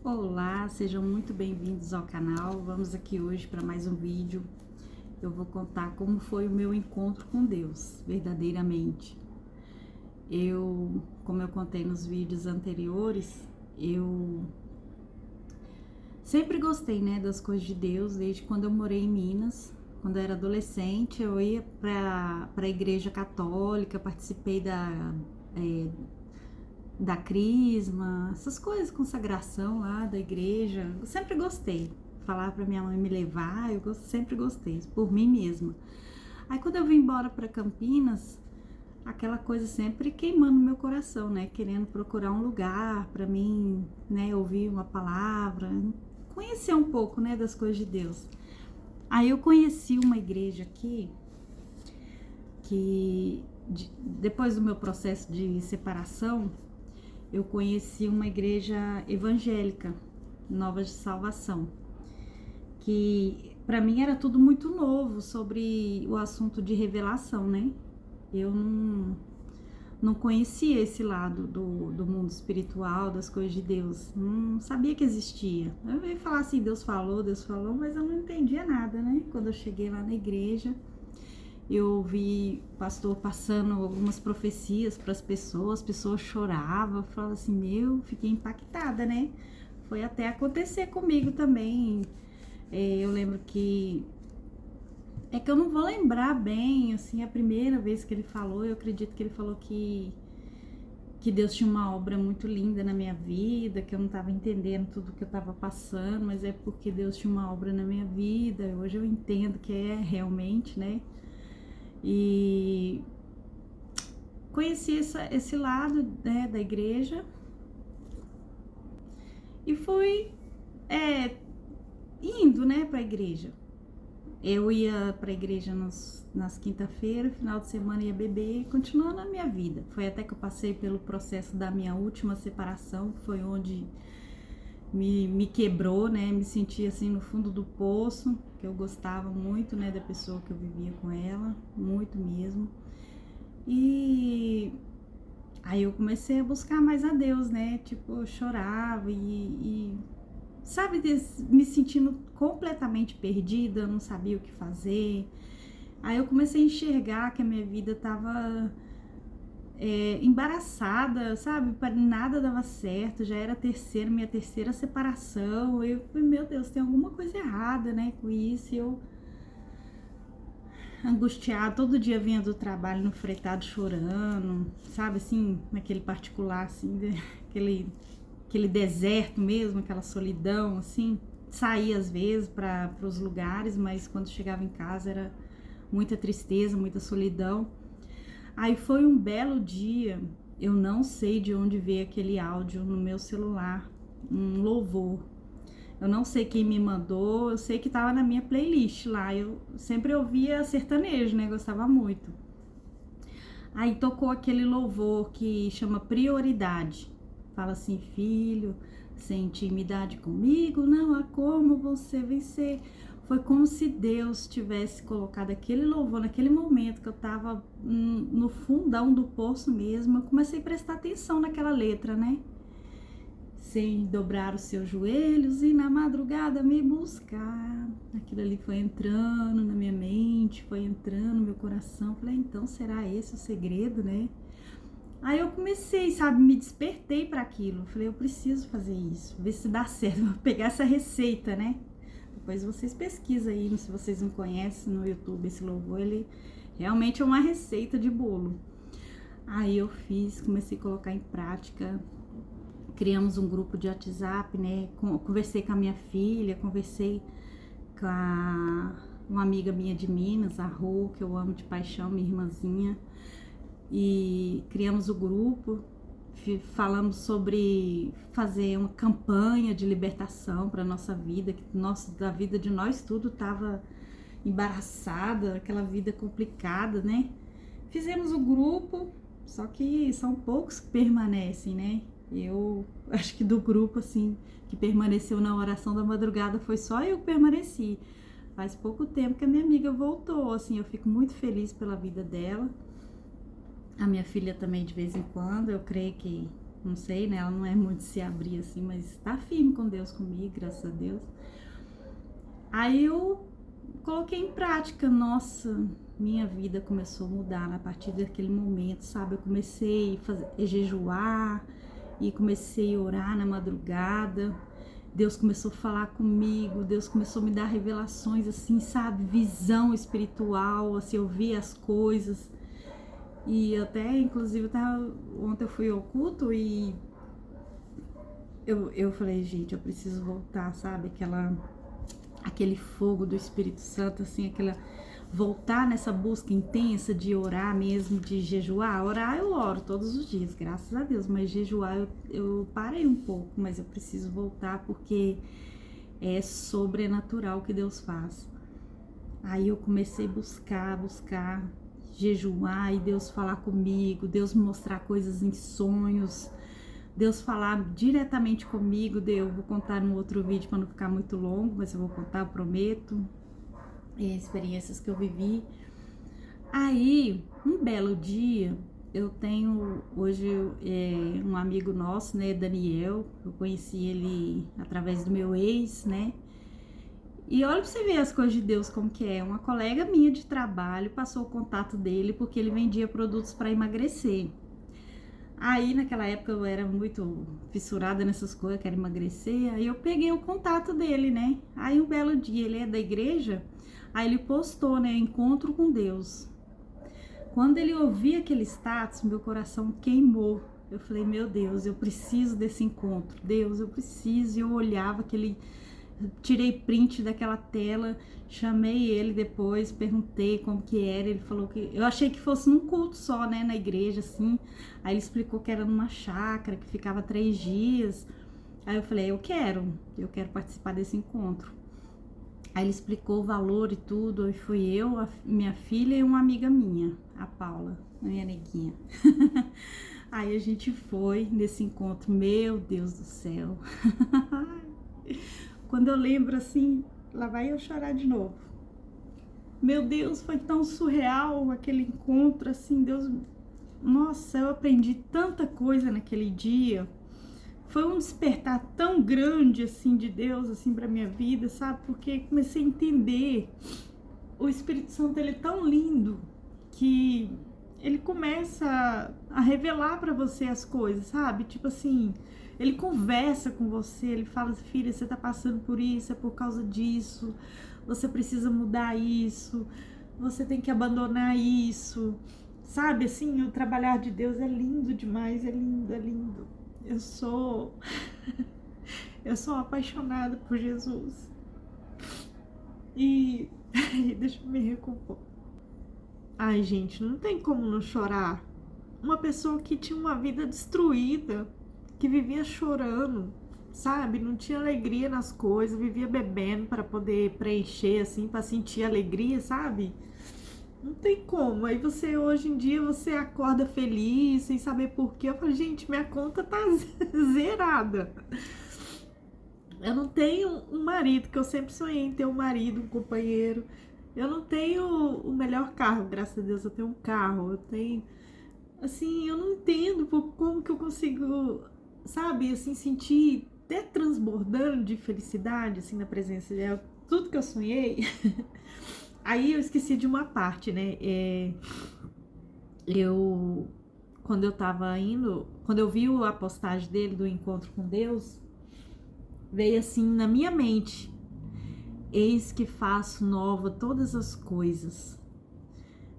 Olá, sejam muito bem-vindos ao canal. Vamos aqui hoje para mais um vídeo. Eu vou contar como foi o meu encontro com Deus, verdadeiramente. Como eu contei nos vídeos anteriores, eu sempre gostei, né, das coisas de Deus, desde quando eu morei em Minas. Quando eu era adolescente, eu ia para a igreja católica, participei da crisma, essas coisas, consagração lá da igreja. Eu sempre gostei. Falar para minha mãe me levar, sempre gostei, por mim mesma. Aí quando eu vim embora para Campinas, aquela coisa sempre queimando no meu coração, né? Querendo procurar um lugar para mim, né, ouvir uma palavra, conhecer um pouco, né, das coisas de Deus. Aí eu conheci uma igreja aqui depois do meu processo de separação, eu conheci uma igreja evangélica, Novas de Salvação, que para mim era tudo muito novo sobre o assunto de revelação, né? Eu não conhecia esse lado do mundo espiritual, das coisas de Deus, não sabia que existia. Eu ia falar assim, Deus falou, mas eu não entendia nada, né? Quando eu cheguei lá na igreja, eu vi o pastor passando algumas profecias para as pessoas choravam, eu falava assim, fiquei impactada, né? Foi até acontecer comigo também. Eu lembro que eu não vou lembrar bem, assim, a primeira vez que ele falou, eu acredito que ele falou que Deus tinha uma obra muito linda na minha vida, que eu não estava entendendo tudo que eu estava passando, mas é porque Deus tinha uma obra na minha vida. Hoje eu entendo que é realmente, né? E conheci esse lado, né, da igreja e fui indo, né, para a igreja. Eu ia para a igreja nas quinta-feiras, final de semana ia beber e continuando a minha vida. Foi até que eu passei pelo processo da minha última separação, que foi onde me quebrou, né? Me senti assim no fundo do poço, que eu gostava muito, né, da pessoa que eu vivia com ela, muito mesmo. E aí eu comecei a buscar mais a Deus, né? Tipo, eu chorava sabe, me sentindo completamente perdida, não sabia o que fazer. Aí eu comecei a enxergar que a minha vida tava embaraçada, sabe? Nada dava certo, já era minha terceira separação. Eu falei, meu Deus, tem alguma coisa errada, né, com isso. E eu angustiada, todo dia vinha do trabalho no fretado chorando, sabe, assim, naquele particular, assim, aquele deserto mesmo, aquela solidão, assim. Saía às vezes para os lugares, mas quando chegava em casa era muita tristeza, muita solidão. Aí foi um belo dia, eu não sei de onde veio aquele áudio no meu celular, um louvor. Eu não sei quem me mandou, eu sei que tava na minha playlist lá. Eu sempre ouvia sertanejo, né? Gostava muito. Aí tocou aquele louvor que chama Prioridade. Fala assim, filho, sem intimidade comigo, não há como você vencer. Foi como se Deus tivesse colocado aquele louvor naquele momento que eu tava no fundão do poço mesmo. Eu comecei a prestar atenção naquela letra, né? Sem dobrar os seus joelhos e na madrugada me buscar. Aquilo ali foi entrando na minha mente, foi entrando no meu coração. Falei, então será esse o segredo, né? Aí eu comecei, sabe, me despertei para aquilo. Falei, eu preciso fazer isso, ver se dá certo. Vou pegar essa receita, né? Depois vocês pesquisam aí, se vocês não conhecem no YouTube esse louvor, ele realmente é uma receita de bolo. Aí eu comecei a colocar em prática. Criamos um grupo de WhatsApp, né? Conversei com a minha filha, conversei com uma amiga minha de Minas, a Rô, que eu amo de paixão, minha irmãzinha. E criamos o grupo, falamos sobre fazer uma campanha de libertação para nossa vida, que da vida de nós tudo estava embaraçada, aquela vida complicada, né? Fizemos o grupo, só que são poucos que permanecem, né? Eu acho que do grupo, assim, que permaneceu na oração da madrugada, foi só eu que permaneci. Faz pouco tempo que a minha amiga voltou, assim, eu fico muito feliz pela vida dela. A minha filha também, de vez em quando, eu creio que não sei, né? Ela não é muito de se abrir assim, mas tá firme com Deus comigo, graças a Deus. Aí eu coloquei em prática, nossa, minha vida começou a mudar a partir daquele momento, sabe? Eu comecei a jejuar e comecei a orar na madrugada. Deus começou a falar comigo, Deus começou a me dar revelações, assim, sabe? Visão espiritual, assim, eu via as coisas. E até, inclusive, ontem eu fui ao culto e eu falei, gente, eu preciso voltar, sabe? Aquele fogo do Espírito Santo, assim, voltar nessa busca intensa de orar mesmo, de jejuar. Orar eu oro todos os dias, graças a Deus, mas jejuar eu parei um pouco, mas eu preciso voltar porque é sobrenatural o que Deus faz. Aí eu comecei a buscar, jejuar e Deus falar comigo, Deus me mostrar coisas em sonhos, Deus falar diretamente comigo. Eu vou contar no outro vídeo para não ficar muito longo, mas eu vou contar, eu prometo, experiências que eu vivi. Aí, um belo dia, eu tenho hoje um amigo nosso, né, Daniel, eu conheci ele através do meu ex, né, e olha pra você ver as coisas de Deus como que é. Uma colega minha de trabalho passou o contato dele porque ele vendia produtos para emagrecer. Aí, naquela época, eu era muito fissurada nessas coisas, quero emagrecer. Aí eu peguei o contato dele, né? Aí, um belo dia, ele é da igreja, aí ele postou, né? Encontro com Deus. Quando ele ouvia aquele status, meu coração queimou. Eu falei, meu Deus, eu preciso desse encontro. Deus, eu preciso. E eu olhava aquele... Tirei print daquela tela, chamei ele depois, perguntei como que era, ele falou que... Eu achei que fosse num culto só, né, na igreja, assim. Aí ele explicou que era numa chácara, que ficava 3 dias. Aí eu falei, eu quero participar desse encontro. Aí ele explicou o valor e tudo, aí fui eu, minha filha e uma amiga minha, a Paula, minha neguinha. Aí a gente foi nesse encontro, meu Deus do céu. Quando eu lembro assim, lá vai eu chorar de novo. Meu Deus, foi tão surreal aquele encontro, assim, Deus... Nossa, eu aprendi tanta coisa naquele dia. Foi um despertar tão grande, assim, de Deus, assim, pra minha vida, sabe? Porque comecei a entender. O Espírito Santo, ele é tão lindo que ele começa a revelar pra você as coisas, sabe? Tipo assim... Ele conversa com você, ele fala, filha, você tá passando por isso, é por causa disso, você precisa mudar isso, você tem que abandonar isso, sabe, assim, o trabalhar de Deus é lindo demais, é lindo, é lindo. Eu sou apaixonada por Jesus. E deixa eu me recompor. Ai, gente, não tem como não chorar. Uma pessoa que tinha uma vida destruída, que vivia chorando, sabe? Não tinha alegria nas coisas, vivia bebendo para poder preencher, assim, para sentir alegria, sabe? Não tem como. Aí você, hoje em dia, você acorda feliz, sem saber por quê. Eu falo, gente, minha conta tá zerada. Eu não tenho um marido, que eu sempre sonhei em ter um marido, um companheiro. Eu não tenho o melhor carro, graças a Deus, eu tenho um carro. Eu tenho... Assim, eu não entendo como que eu consigo... Sabe, assim, sentir até transbordando de felicidade, assim, na presença dela, tudo que eu sonhei. Aí eu esqueci de uma parte, né, quando eu vi a postagem dele do encontro com Deus, veio assim na minha mente, eis que faço nova todas as coisas.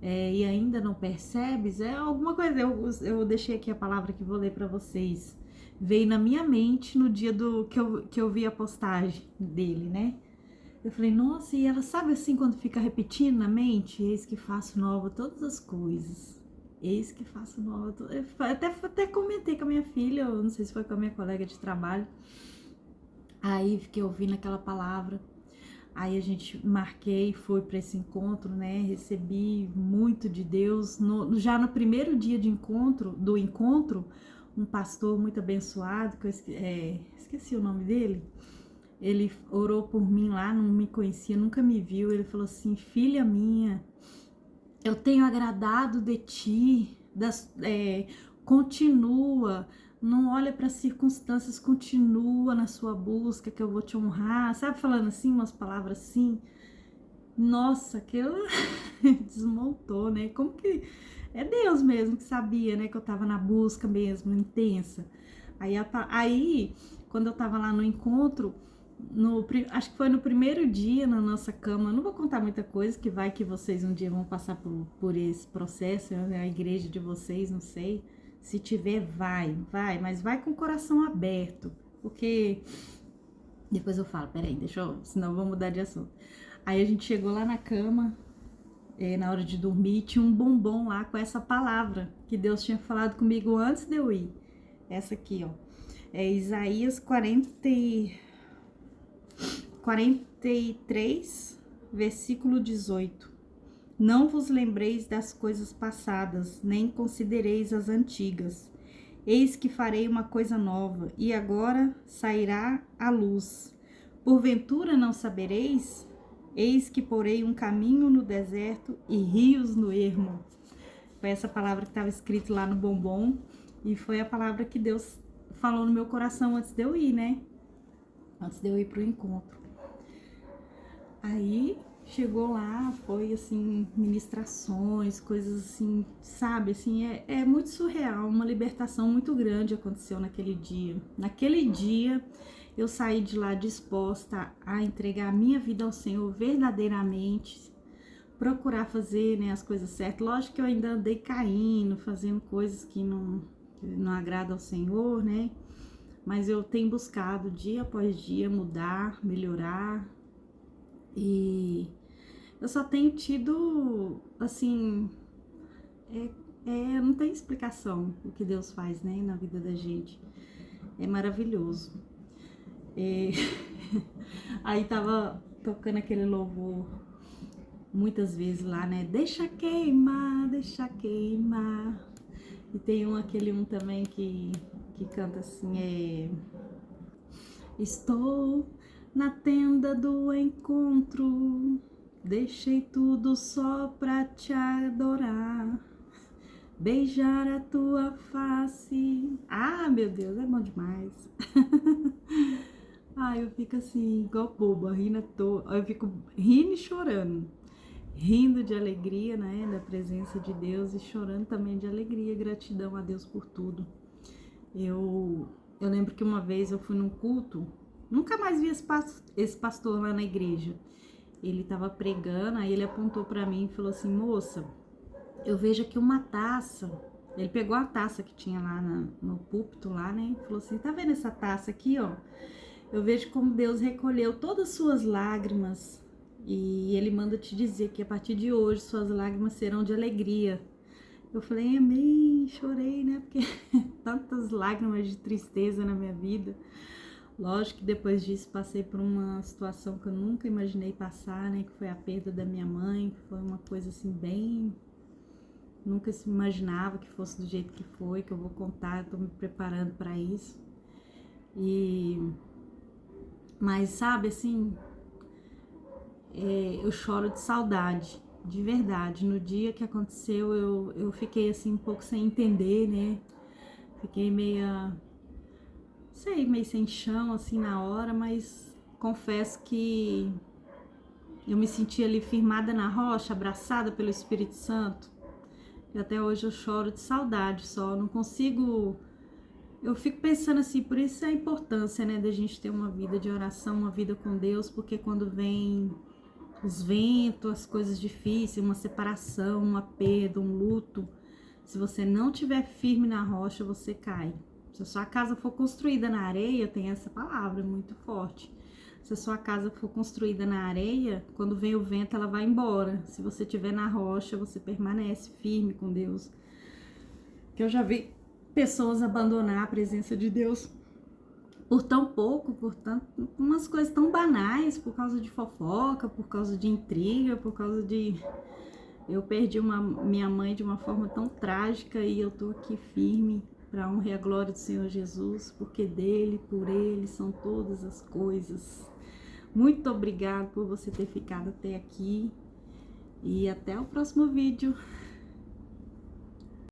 E ainda não percebes? É alguma coisa, eu deixei aqui a palavra que vou ler para vocês. Veio na minha mente no dia que eu vi a postagem dele, né? Eu falei, nossa, e ela sabe assim quando fica repetindo na mente? Eis que faço nova todas as coisas. Eis que faço nova. Eu até comentei com a minha filha, eu não sei se foi com a minha colega de trabalho. Aí fiquei ouvindo aquela palavra. Aí a gente marquei, foi para esse encontro, né? Recebi muito de Deus. Já no primeiro dia do encontro, um pastor muito abençoado, que eu esqueci o nome dele, ele orou por mim lá, não me conhecia, nunca me viu. Ele falou assim, filha minha, eu tenho agradado de ti, continua, não olha para as circunstâncias, continua na sua busca que eu vou te honrar, sabe, falando assim, umas palavras assim. Nossa, aquilo desmontou, né? Como que é Deus mesmo que sabia, né, que eu tava na busca mesmo, intensa. Aí quando eu tava lá no encontro, acho que foi no primeiro dia na nossa cama, não vou contar muita coisa, que vai que vocês um dia vão passar por esse processo, né, a igreja de vocês, não sei. Se tiver, vai, mas vai com o coração aberto, porque depois eu falo, peraí, senão eu vou mudar de assunto. Aí a gente chegou lá na cama, na hora de dormir, tinha um bombom lá com essa palavra que Deus tinha falado comigo antes de eu ir. Essa aqui, ó. É Isaías 43, versículo 18. Não vos lembreis das coisas passadas, nem considereis as antigas. Eis que farei uma coisa nova, e agora sairá a luz. Porventura não sabereis? Eis que porei um caminho no deserto e rios no ermo. Foi essa palavra que estava escrito lá no bombom, e foi a palavra que Deus falou no meu coração antes de eu ir, né? Antes de eu ir pro encontro. Aí chegou lá, foi assim, ministrações, coisas assim, sabe? Assim, é muito surreal, uma libertação muito grande aconteceu naquele dia. Naquele dia eu saí de lá disposta a entregar a minha vida ao Senhor verdadeiramente, procurar fazer, né, as coisas certas. Lógico que eu ainda andei caindo, fazendo coisas que não agradam ao Senhor, né? Mas eu tenho buscado dia após dia mudar, melhorar. E eu só tenho tido, assim, não tem explicação o que Deus faz, né, na vida da gente. É maravilhoso. Aí tava tocando aquele louvor muitas vezes lá, né? Deixa queimar, deixa queimar. E tem aquele também que canta assim, estou na tenda do encontro, deixei tudo só pra te adorar, beijar a tua face. Ah, meu Deus, é bom demais. Eu fico assim, igual boba, rindo à toa. Eu fico rindo e chorando. Rindo de alegria, né, da presença de Deus, e chorando também de alegria, gratidão a Deus por tudo. Eu lembro que uma vez eu fui num culto, nunca mais vi esse pastor lá na igreja. Ele tava pregando, aí ele apontou pra mim e falou assim, moça, eu vejo aqui uma taça. Ele pegou a taça que tinha lá no púlpito lá, né, e falou assim, tá vendo essa taça aqui, ó? Eu vejo como Deus recolheu todas as suas lágrimas, e Ele manda te dizer que a partir de hoje suas lágrimas serão de alegria. Eu falei, amém, chorei, né? Porque tantas lágrimas de tristeza na minha vida. Lógico que depois disso passei por uma situação que eu nunca imaginei passar, né? Que foi a perda da minha mãe, que foi uma coisa assim bem... Nunca se imaginava que fosse do jeito que foi, que eu vou contar, eu tô me preparando para isso. Mas sabe, assim, eu choro de saudade, de verdade. No dia que aconteceu, eu fiquei assim um pouco sem entender, né? Fiquei meio sem chão assim na hora, mas confesso que eu me senti ali firmada na rocha, abraçada pelo Espírito Santo. E até hoje eu choro de saudade só, não consigo... Eu fico pensando assim, por isso a importância, né, da gente ter uma vida de oração, uma vida com Deus, porque quando vem os ventos, as coisas difíceis, uma separação, uma perda, um luto, se você não estiver firme na rocha, você cai. Se a sua casa for construída na areia, tem essa palavra muito forte. Se a sua casa for construída na areia, quando vem o vento, ela vai embora. Se você estiver na rocha, você permanece firme com Deus. Que eu já vi pessoas abandonar a presença de Deus por tão pouco, umas coisas tão banais, por causa de fofoca, por causa de intriga, por causa de... Eu perdi minha mãe de uma forma tão trágica e eu tô aqui firme para honrar e a glória do Senhor Jesus, porque dele, por ele, são todas as coisas. Muito obrigado por você ter ficado até aqui e até o próximo vídeo.